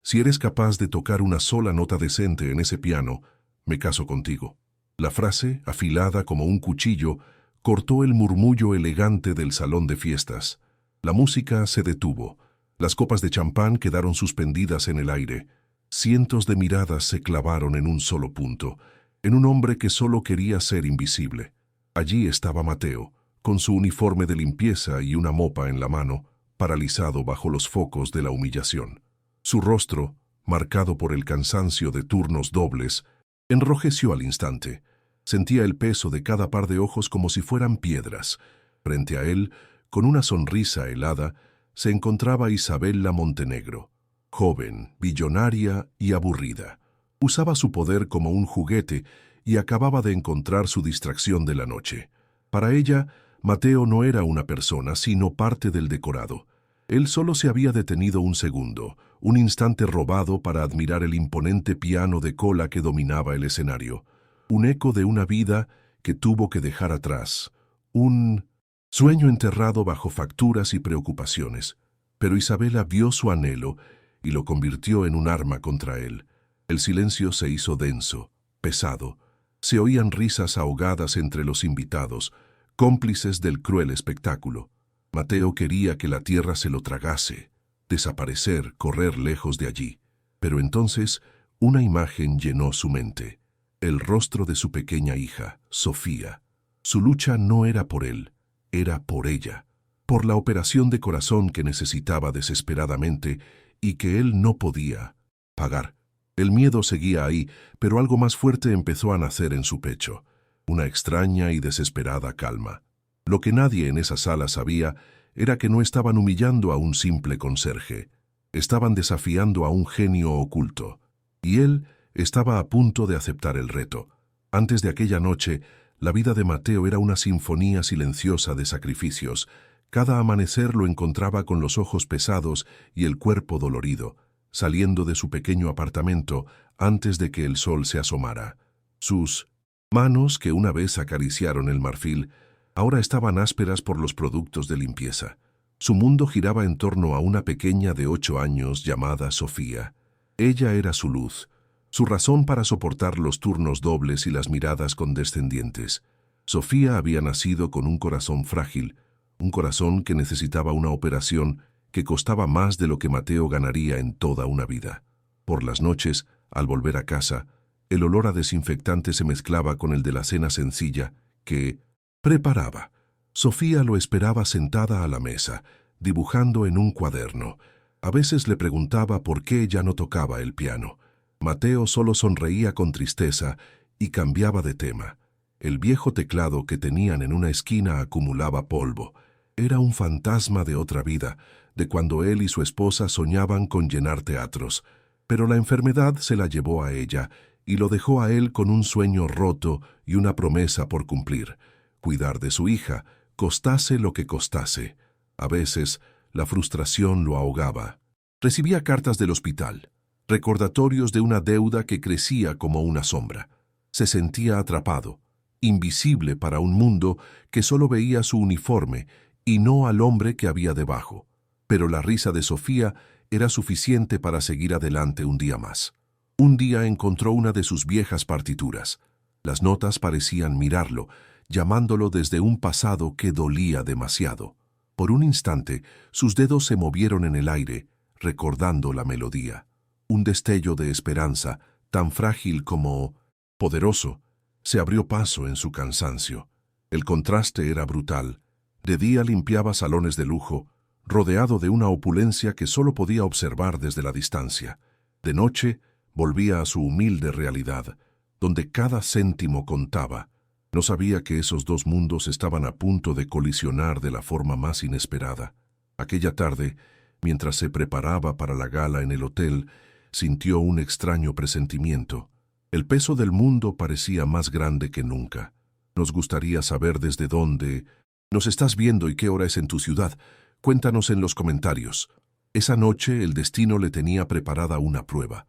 Si eres capaz de tocar una sola nota decente en ese piano, me caso contigo. La frase, afilada como un cuchillo, cortó el murmullo elegante del salón de fiestas. La música se detuvo. Las copas de champán quedaron suspendidas en el aire. Cientos de miradas se clavaron en un solo punto, en un hombre que solo quería ser invisible. Allí estaba Mateo, con su uniforme de limpieza y una mopa en la mano, paralizado bajo los focos de la humillación. Su rostro, marcado por el cansancio de turnos dobles, enrojeció al instante. Sentía el peso de cada par de ojos como si fueran piedras. Frente a él, con una sonrisa helada, se encontraba Isabella Montenegro, joven, billonaria y aburrida. Usaba su poder como un juguete y acababa de encontrar su distracción de la noche. Para ella, Mateo no era una persona, sino parte del decorado. Él solo se había detenido un segundo, un instante robado para admirar el imponente piano de cola que dominaba el escenario. Un eco de una vida que tuvo que dejar atrás. Un sueño enterrado bajo facturas y preocupaciones. Pero Isabella vio su anhelo y lo convirtió en un arma contra él. El silencio se hizo denso, pesado. Se oían risas ahogadas entre los invitados, cómplices del cruel espectáculo. Mateo quería que la tierra se lo tragase, desaparecer, correr lejos de allí. Pero entonces una imagen llenó su mente. El rostro de su pequeña hija, Sofía. Su lucha no era por él, era por ella, por la operación de corazón que necesitaba desesperadamente y que él no podía pagar. El miedo seguía ahí, pero algo más fuerte empezó a nacer en su pecho, una extraña y desesperada calma. Lo que nadie en esa sala sabía era que no estaban humillando a un simple conserje, estaban desafiando a un genio oculto, y él estaba a punto de aceptar el reto. Antes de aquella noche, la vida de Mateo era una sinfonía silenciosa de sacrificios. Cada amanecer lo encontraba con los ojos pesados y el cuerpo dolorido, saliendo de su pequeño apartamento antes de que el sol se asomara. Sus manos, que una vez acariciaron el marfil, ahora estaban ásperas por los productos de limpieza. Su mundo giraba en torno a una pequeña de 8 años llamada Sofía. Ella era su luz, su razón para soportar los turnos dobles y las miradas condescendientes. Sofía había nacido con un corazón frágil, un corazón que necesitaba una operación que costaba más de lo que Mateo ganaría en toda una vida. Por las noches, al volver a casa, el olor a desinfectante se mezclaba con el de la cena sencilla que preparaba. Sofía lo esperaba sentada a la mesa, dibujando en un cuaderno. A veces le preguntaba por qué ya no tocaba el piano. Mateo solo sonreía con tristeza y cambiaba de tema. El viejo teclado que tenían en una esquina acumulaba polvo. Era un fantasma de otra vida, de cuando él y su esposa soñaban con llenar teatros. Pero la enfermedad se la llevó a ella y lo dejó a él con un sueño roto y una promesa por cumplir: cuidar de su hija, costase lo que costase. A veces, la frustración lo ahogaba. Recibía cartas del hospital, recordatorios de una deuda que crecía como una sombra. Se sentía atrapado, invisible para un mundo que solo veía su uniforme y no al hombre que había debajo. Pero la risa de Sofía era suficiente para seguir adelante un día más. Un día encontró una de sus viejas partituras. Las notas parecían mirarlo, llamándolo desde un pasado que dolía demasiado. Por un instante, sus dedos se movieron en el aire, recordando la melodía. Un destello de esperanza, tan frágil como poderoso, se abrió paso en su cansancio. El contraste era brutal. De día limpiaba salones de lujo, rodeado de una opulencia que solo podía observar desde la distancia. De noche, volvía a su humilde realidad, donde cada céntimo contaba. No sabía que esos dos mundos estaban a punto de colisionar de la forma más inesperada. Aquella tarde, mientras se preparaba para la gala en el hotel, sintió un extraño presentimiento. El peso del mundo parecía más grande que nunca. Nos gustaría saber desde dónde nos estás viendo y qué hora es en tu ciudad. Cuéntanos en los comentarios. Esa noche el destino le tenía preparada una prueba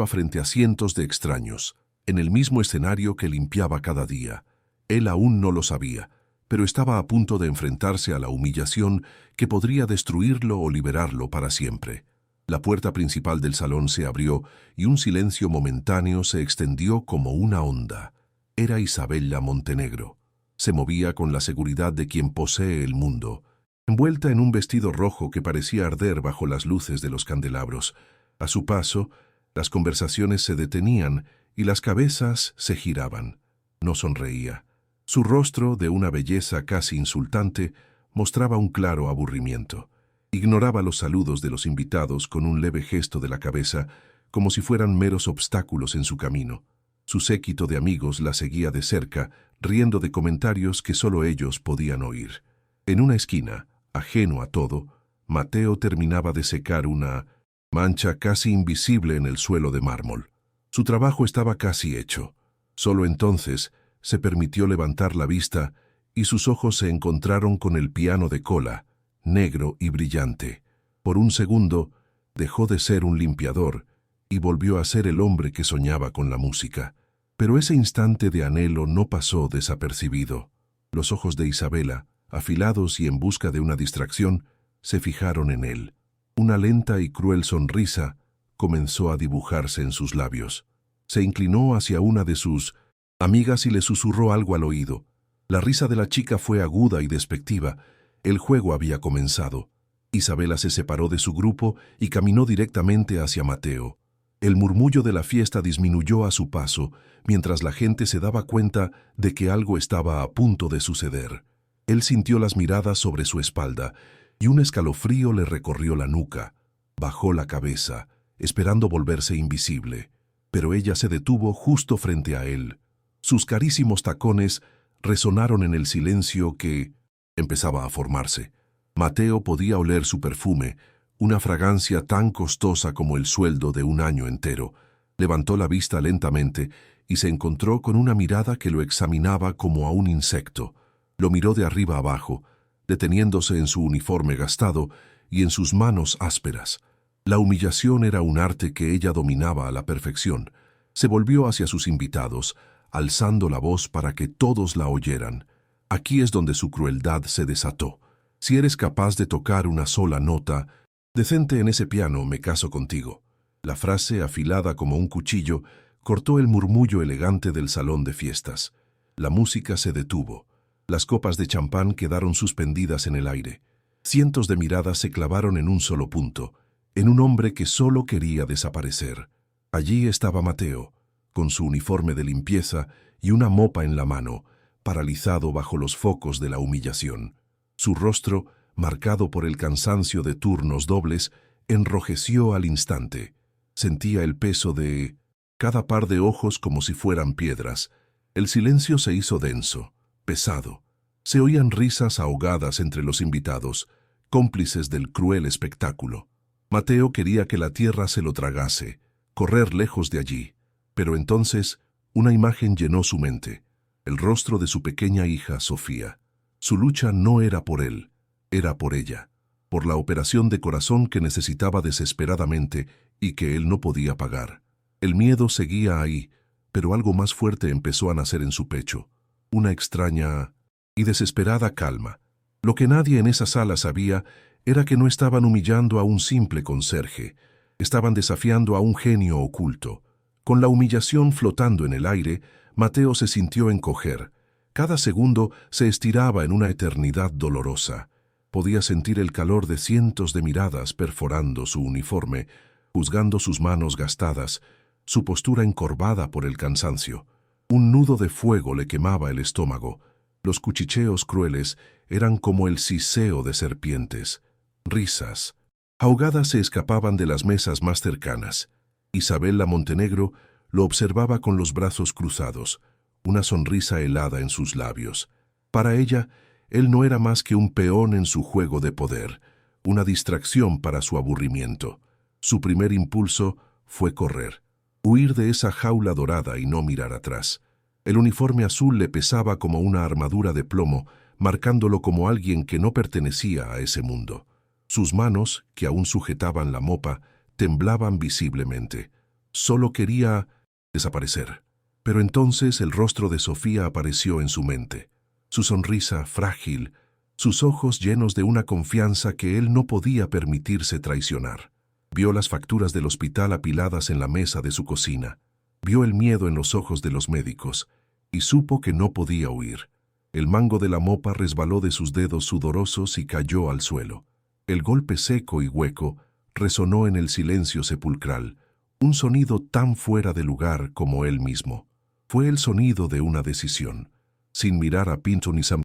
frente a cientos de extraños, en el mismo escenario que limpiaba cada día. Él aún no lo sabía, pero estaba a punto de enfrentarse a la humillación que podría destruirlo o liberarlo para siempre. La puerta principal del salón se abrió y un silencio momentáneo se extendió como una onda. Era Isabella Montenegro. Se movía con la seguridad de quien posee el mundo, envuelta en un vestido rojo que parecía arder bajo las luces de los candelabros. A su paso, las conversaciones se detenían y las cabezas se giraban. No sonreía. Su rostro, de una belleza casi insultante, mostraba un claro aburrimiento. Ignoraba los saludos de los invitados con un leve gesto de la cabeza, como si fueran meros obstáculos en su camino. Su séquito de amigos la seguía de cerca, riendo de comentarios que solo ellos podían oír. En una esquina, ajeno a todo, Mateo terminaba de secar una mancha casi invisible en el suelo de mármol. Su trabajo estaba casi hecho. Solo entonces se permitió levantar la vista y sus ojos se encontraron con el piano de cola, negro y brillante. Por un segundo dejó de ser un limpiador y volvió a ser el hombre que soñaba con la música. Pero ese instante de anhelo no pasó desapercibido. Los ojos de Isabella, afilados y en busca de una distracción, se fijaron en él. Una lenta y cruel sonrisa comenzó a dibujarse en sus labios. Se inclinó hacia una de sus amigas y le susurró algo al oído. La risa de la chica fue aguda y despectiva. El juego había comenzado. Isabella se separó de su grupo y caminó directamente hacia Mateo. El murmullo de la fiesta disminuyó a su paso, mientras la gente se daba cuenta de que algo estaba a punto de suceder. Él sintió las miradas sobre su espalda y un escalofrío le recorrió la nuca. Bajó la cabeza, esperando volverse invisible, pero ella se detuvo justo frente a él. Sus carísimos tacones resonaron en el silencio que empezaba a formarse. Mateo podía oler su perfume, una fragancia tan costosa como el sueldo de un año entero. Levantó la vista lentamente y se encontró con una mirada que lo examinaba como a un insecto. Lo miró de arriba abajo, deteniéndose en su uniforme gastado y en sus manos ásperas. La humillación era un arte que ella dominaba a la perfección. Se volvió hacia sus invitados, alzando la voz para que todos la oyeran. Aquí es donde su crueldad se desató. Si eres capaz de tocar una sola nota decente en ese piano, me caso contigo. La frase, afilada como un cuchillo, cortó el murmullo elegante del salón de fiestas. La música se detuvo. Las copas de champán quedaron suspendidas en el aire. Cientos de miradas se clavaron en un solo punto, en un hombre que solo quería desaparecer. Allí estaba Mateo, con su uniforme de limpieza y una mopa en la mano, paralizado bajo los focos de la humillación. Su rostro, marcado por el cansancio de turnos dobles, enrojeció al instante. Sentía el peso de cada par de ojos como si fueran piedras. El silencio se hizo denso, pesado. Se oían risas ahogadas entre los invitados, cómplices del cruel espectáculo. Mateo quería que la tierra se lo tragase, correr lejos de allí. Pero entonces una imagen llenó su mente, el rostro de su pequeña hija Sofía. Su lucha no era por él, era por ella, por la operación de corazón que necesitaba desesperadamente y que él no podía pagar. El miedo seguía ahí, pero algo más fuerte empezó a nacer en su pecho, una extraña y desesperada calma. Lo que nadie en esa sala sabía era que no estaban humillando a un simple conserje, estaban desafiando a un genio oculto. Con la humillación flotando en el aire, Mateo se sintió encoger. Cada segundo se estiraba en una eternidad dolorosa. Podía sentir el calor de cientos de miradas perforando su uniforme, juzgando sus manos gastadas, su postura encorvada por el cansancio. Un nudo de fuego le quemaba el estómago. Los cuchicheos crueles eran como el siseo de serpientes. Risas ahogadas se escapaban de las mesas más cercanas. Isabella Montenegro lo observaba con los brazos cruzados, una sonrisa helada en sus labios. Para ella, él no era más que un peón en su juego de poder, una distracción para su aburrimiento. Su primer impulso fue correr, huir de esa jaula dorada y no mirar atrás. El uniforme azul le pesaba como una armadura de plomo, marcándolo como alguien que no pertenecía a ese mundo. Sus manos, que aún sujetaban la mopa, temblaban visiblemente. Solo quería desaparecer. Pero entonces el rostro de Sofía apareció en su mente. Su sonrisa frágil, sus ojos llenos de una confianza que él no podía permitirse traicionar. Vio las facturas del hospital apiladas en la mesa de su cocina. Vio el miedo en los ojos de los médicos y supo que no podía huir. El mango de la mopa resbaló de sus dedos sudorosos y cayó al suelo. El golpe seco y hueco resonó en el silencio sepulcral, un sonido tan fuera de lugar como él mismo. Fue el sonido de una decisión. Sin mirar a Pinto ni a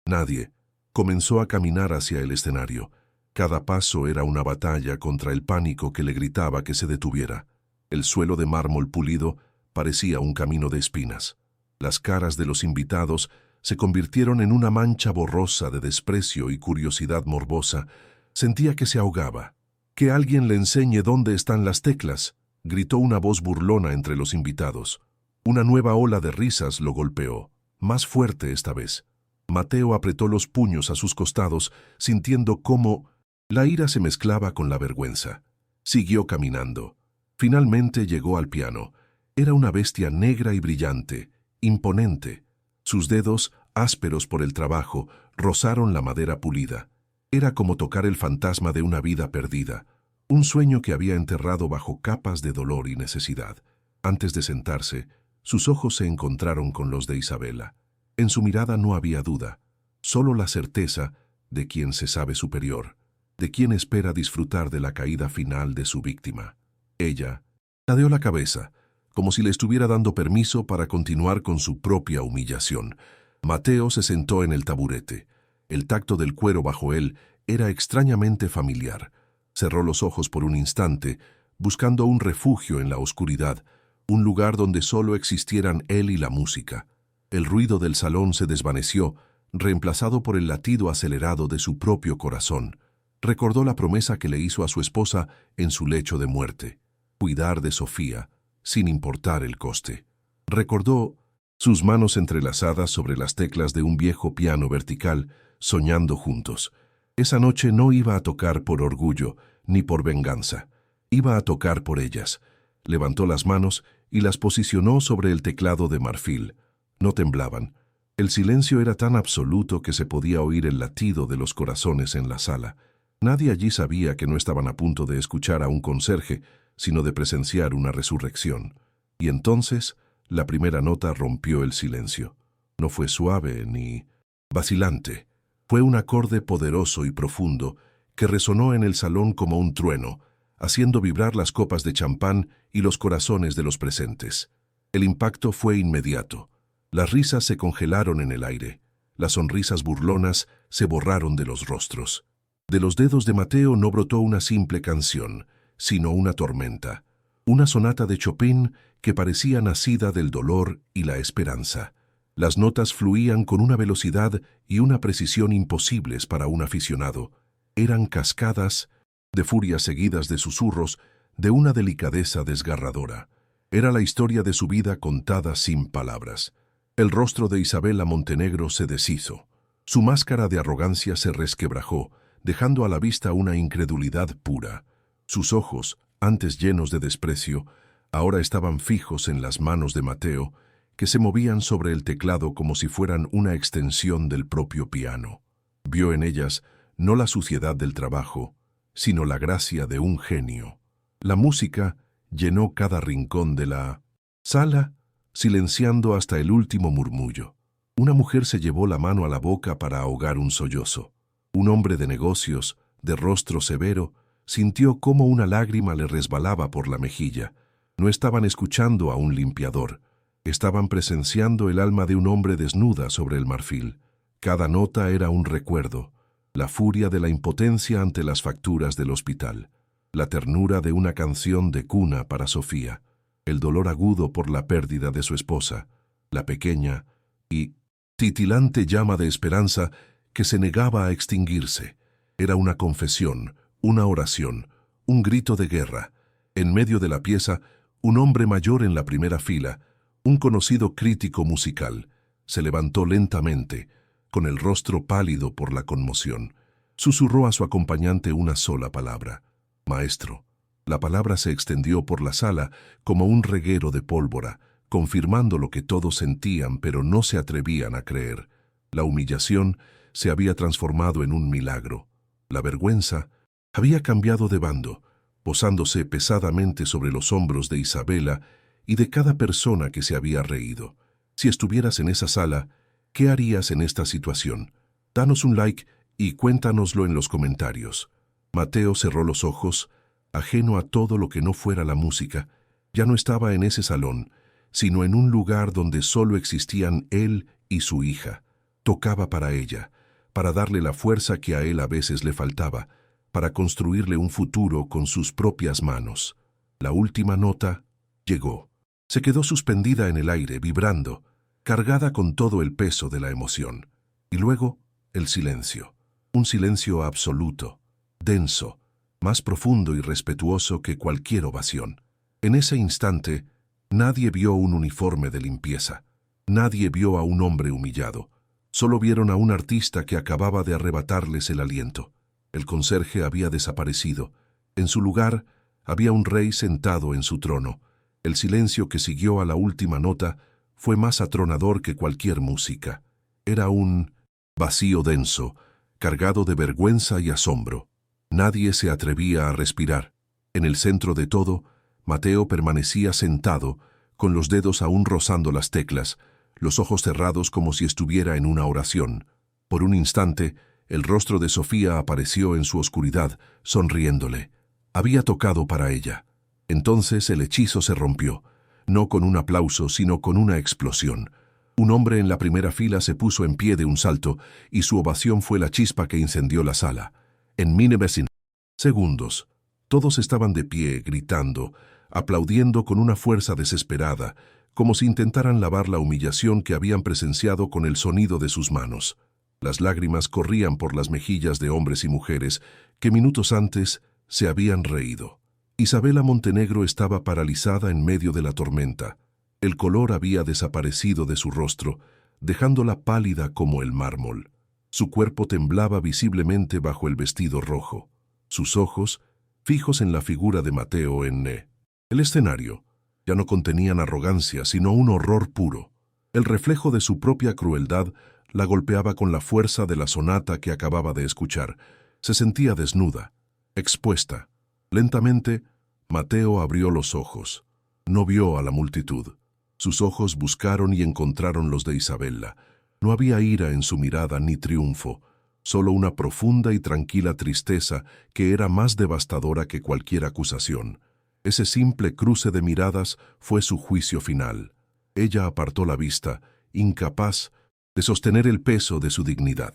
nadie, comenzó a caminar hacia el escenario. Cada paso era una batalla contra el pánico que le gritaba que se detuviera. El suelo de mármol pulido parecía un camino de espinas. Las caras de los invitados se convirtieron en una mancha borrosa de desprecio y curiosidad morbosa. Sentía que se ahogaba. «Que alguien le enseñe dónde están las teclas», gritó una voz burlona entre los invitados. Una nueva ola de risas lo golpeó, más fuerte esta vez. Mateo apretó los puños a sus costados, sintiendo cómo la ira se mezclaba con la vergüenza. Siguió caminando. Finalmente llegó al piano. Era una bestia negra y brillante, imponente. Sus dedos, ásperos por el trabajo, rozaron la madera pulida. Era como tocar el fantasma de una vida perdida, un sueño que había enterrado bajo capas de dolor y necesidad. Antes de sentarse, sus ojos se encontraron con los de Isabela. En su mirada no había duda, solo la certeza de quien se sabe superior, de quien espera disfrutar de la caída final de su víctima. Ella ladeó la cabeza, como si le estuviera dando permiso para continuar con su propia humillación. Mateo se sentó en el taburete. El tacto del cuero bajo él era extrañamente familiar. Cerró los ojos por un instante, buscando un refugio en la oscuridad, un lugar donde solo existieran él y la música. El ruido del salón se desvaneció, reemplazado por el latido acelerado de su propio corazón. Recordó la promesa que le hizo a su esposa en su lecho de muerte: cuidar de Sofía, sin importar el coste. Recordó sus manos entrelazadas sobre las teclas de un viejo piano vertical, soñando juntos. Esa noche no iba a tocar por orgullo, ni por venganza. Iba a tocar por ellas. Levantó las manos y las posicionó sobre el teclado de marfil. No temblaban. El silencio era tan absoluto que se podía oír el latido de los corazones en la sala. Nadie allí sabía que no estaban a punto de escuchar a un conserje, sino de presenciar una resurrección. Y entonces, la primera nota rompió el silencio. No fue suave ni vacilante. Fue un acorde poderoso y profundo que resonó en el salón como un trueno, haciendo vibrar las copas de champán y los corazones de los presentes. El impacto fue inmediato. Las risas se congelaron en el aire. Las sonrisas burlonas se borraron de los rostros. De los dedos de Mateo no brotó una simple canción, sino una tormenta. Una sonata de Chopin que parecía nacida del dolor y la esperanza. Las notas fluían con una velocidad y una precisión imposibles para un aficionado. Eran cascadas de furias seguidas de susurros, de una delicadeza desgarradora. Era la historia de su vida contada sin palabras. El rostro de Isabela Montenegro se deshizo. Su máscara de arrogancia se resquebrajó, dejando a la vista una incredulidad pura. Sus ojos, antes llenos de desprecio, ahora estaban fijos en las manos de Mateo, que se movían sobre el teclado como si fueran una extensión del propio piano. Vio en ellas no la suciedad del trabajo, sino la gracia de un genio. La música llenó cada rincón de la sala, silenciando hasta el último murmullo. Una mujer se llevó la mano a la boca para ahogar un sollozo. Un hombre de negocios, de rostro severo, sintió cómo una lágrima le resbalaba por la mejilla. No estaban escuchando a un limpiador. Estaban presenciando el alma de un hombre desnuda sobre el marfil. Cada nota era un recuerdo. La furia de la impotencia ante las facturas del hospital. La ternura de una canción de cuna para Sofía. El dolor agudo por la pérdida de su esposa. La pequeña y titilante llama de esperanza que se negaba a extinguirse. Era una confesión, una oración, un grito de guerra. En medio de la pieza, un hombre mayor en la primera fila, un conocido crítico musical, se levantó lentamente, con el rostro pálido por la conmoción. Susurró a su acompañante una sola palabra: «Maestro». La palabra se extendió por la sala como un reguero de pólvora, confirmando lo que todos sentían pero no se atrevían a creer. La humillación se había transformado en un milagro. La vergüenza había cambiado de bando. posándose pesadamente sobre los hombros de Isabela y de cada persona que se había reído. Si estuvieras en esa sala, ¿qué harías en esta situación? Danos un like y cuéntanoslo en los comentarios. Mateo cerró los ojos, ajeno a todo lo que no fuera la música. Ya no estaba en ese salón, sino en un lugar donde solo existían él y su hija. Tocaba para ella, para darle la fuerza que a él a veces le faltaba, para construirle un futuro con sus propias manos. La última nota llegó. Se quedó suspendida en el aire, vibrando, cargada con todo el peso de la emoción. Y luego, el silencio. Un silencio absoluto, denso, más profundo y respetuoso que cualquier ovación. En ese instante, nadie vio un uniforme de limpieza. Nadie vio a un hombre humillado. Solo vieron a un artista que acababa de arrebatarles el aliento. El conserje había desaparecido. En su lugar, había un rey sentado en su trono. El silencio que siguió a la última nota fue más atronador que cualquier música. Era un vacío denso, cargado de vergüenza y asombro. Nadie se atrevía a respirar. En el centro de todo, Mateo permanecía sentado, con los dedos aún rozando las teclas, los ojos cerrados como si estuviera en una oración. Por un instante, el rostro de Sofía apareció en su oscuridad, sonriéndole. Había tocado para ella. Entonces el hechizo se rompió, no con un aplauso, sino con una explosión. Un hombre en la primera fila se puso en pie de un salto, y su ovación fue la chispa que incendió la sala. En 9 segundos, todos estaban de pie, gritando, aplaudiendo con una fuerza desesperada, como si intentaran lavar la humillación que habían presenciado con el sonido de sus manos. Las lágrimas corrían por las mejillas de hombres y mujeres que minutos antes se habían reído. Isabela Montenegro estaba paralizada en medio de la tormenta. El color había desaparecido de su rostro, dejándola pálida como el mármol. Su cuerpo temblaba visiblemente bajo el vestido rojo. Sus ojos, fijos en la figura de Mateo en el escenario, ya no contenían arrogancia, sino un horror puro. El reflejo de su propia crueldad la golpeaba con la fuerza de la sonata que acababa de escuchar. Se sentía desnuda, expuesta. Lentamente, Mateo abrió los ojos. No vio a la multitud. Sus ojos buscaron y encontraron los de Isabela. No había ira en su mirada ni triunfo, solo una profunda y tranquila tristeza que era más devastadora que cualquier acusación. Ese simple cruce de miradas fue su juicio final. Ella apartó la vista, incapaz de sostener el peso de su dignidad.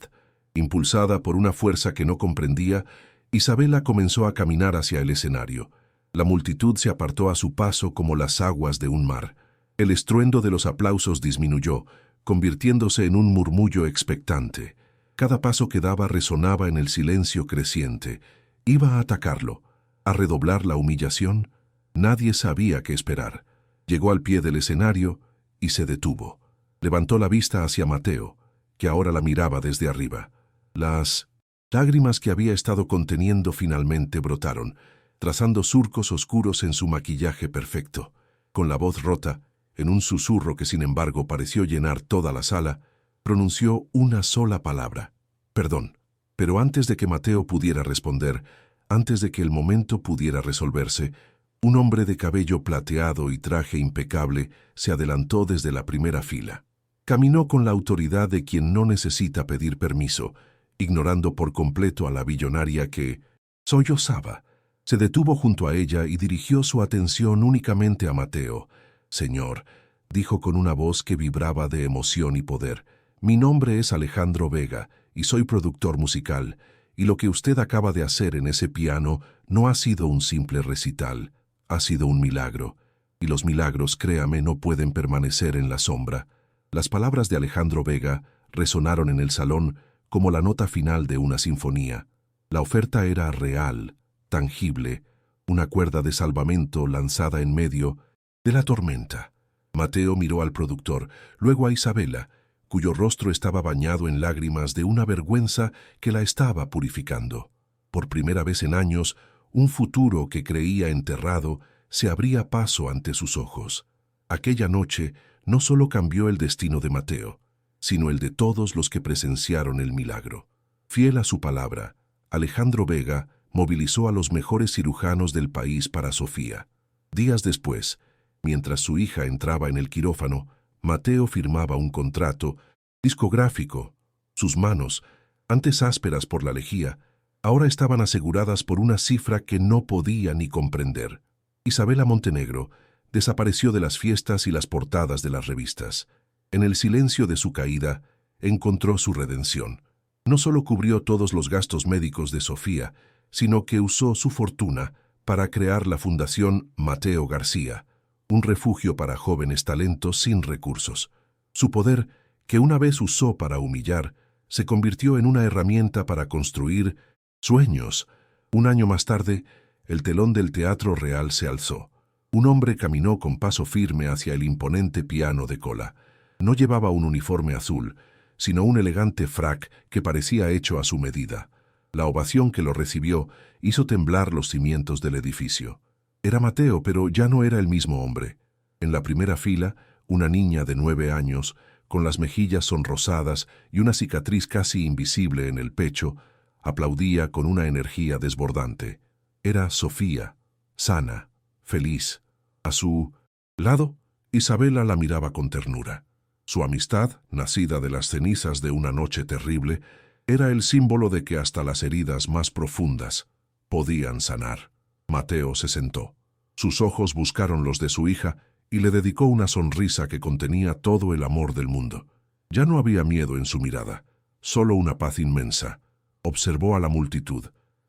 Impulsada por una fuerza que no comprendía, Isabela comenzó a caminar hacia el escenario. La multitud se apartó a su paso como las aguas de un mar. El estruendo de los aplausos disminuyó, convirtiéndose en un murmullo expectante. Cada paso que daba resonaba en el silencio creciente. ¿Iba a atacarlo? ¿A redoblar la humillación? Nadie sabía qué esperar. Llegó al pie del escenario y se detuvo. Levantó la vista hacia Mateo, que ahora la miraba desde arriba. Las lágrimas que había estado conteniendo finalmente brotaron, trazando surcos oscuros en su maquillaje perfecto. Con la voz rota, en un susurro que sin embargo pareció llenar toda la sala, pronunció una sola palabra: perdón. Pero antes de que Mateo pudiera responder, antes de que el momento pudiera resolverse, un hombre de cabello plateado y traje impecable se adelantó desde la primera fila. Caminó con la autoridad de quien no necesita pedir permiso, ignorando por completo a la billonaria que sollozaba. Se detuvo junto a ella y dirigió su atención únicamente a Mateo. «Señor», dijo con una voz que vibraba de emoción y poder, «mi nombre es Alejandro Vega y soy productor musical, y lo que usted acaba de hacer en ese piano no ha sido un simple recital, ha sido un milagro, y los milagros, créame, no pueden permanecer en la sombra». Las palabras de Alejandro Vega resonaron en el salón como la nota final de una sinfonía. La oferta era real, tangible, una cuerda de salvamento lanzada en medio de la tormenta. Mateo miró al productor, luego a Isabela, cuyo rostro estaba bañado en lágrimas de una vergüenza que la estaba purificando. Por primera vez en años, un futuro que creía enterrado se abría paso ante sus ojos. Aquella noche no solo cambió el destino de Mateo, sino el de todos los que presenciaron el milagro. Fiel a su palabra, Alejandro Vega movilizó a los mejores cirujanos del país para Sofía. Días después, mientras su hija entraba en el quirófano, Mateo firmaba un contrato discográfico. Sus manos, antes ásperas por la lejía, ahora estaban aseguradas por una cifra que no podía ni comprender. Isabela Montenegro desapareció de las fiestas y las portadas de las revistas. En el silencio de su caída, encontró su redención. No solo cubrió todos los gastos médicos de Sofía, sino que usó su fortuna para crear la Fundación Mateo García, un refugio para jóvenes talentos sin recursos. Su poder, que una vez usó para humillar, se convirtió en una herramienta para construir sueños. Un año más tarde, el telón del Teatro Real se alzó. Un hombre caminó con paso firme hacia el imponente piano de cola. No llevaba un uniforme azul, sino un elegante frac que parecía hecho a su medida. La ovación que lo recibió hizo temblar los cimientos del edificio. Era Mateo, pero ya no era el mismo hombre. En la primera fila, una niña de 9 años, con las mejillas sonrosadas y una cicatriz casi invisible en el pecho, aplaudía con una energía desbordante. Era Sofía, sana, feliz. A su lado, Isabela la miraba con ternura. Su amistad, nacida de las cenizas de una noche terrible, era el símbolo de que hasta las heridas más profundas podían sanar. Mateo se sentó. Sus ojos buscaron los de su hija y le dedicó una sonrisa que contenía todo el amor del mundo. Ya no había miedo en su mirada, solo una paz inmensa. Observó a la multitud,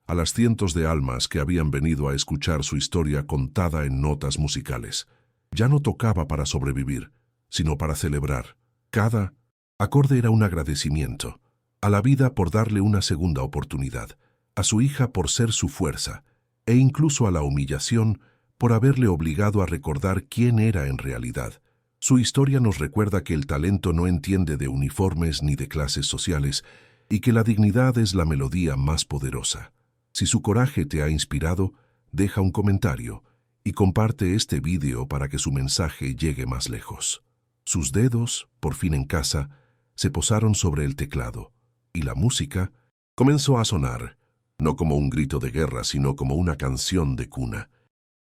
a las cientos de almas que habían venido a escuchar su historia contada en notas musicales. Ya no tocaba para sobrevivir, sino para celebrar. Cada acorde era un agradecimiento, a la vida por darle una segunda oportunidad, a su hija por ser su fuerza, e incluso a la humillación por haberle obligado a recordar quién era en realidad. Su historia nos recuerda que el talento no entiende de uniformes ni de clases sociales, y que la dignidad es la melodía más poderosa. Si su coraje te ha inspirado, deja un comentario y comparte este vídeo para que su mensaje llegue más lejos. Sus dedos, por fin en casa, se posaron sobre el teclado, y la música comenzó a sonar, no como un grito de guerra, sino como una canción de cuna.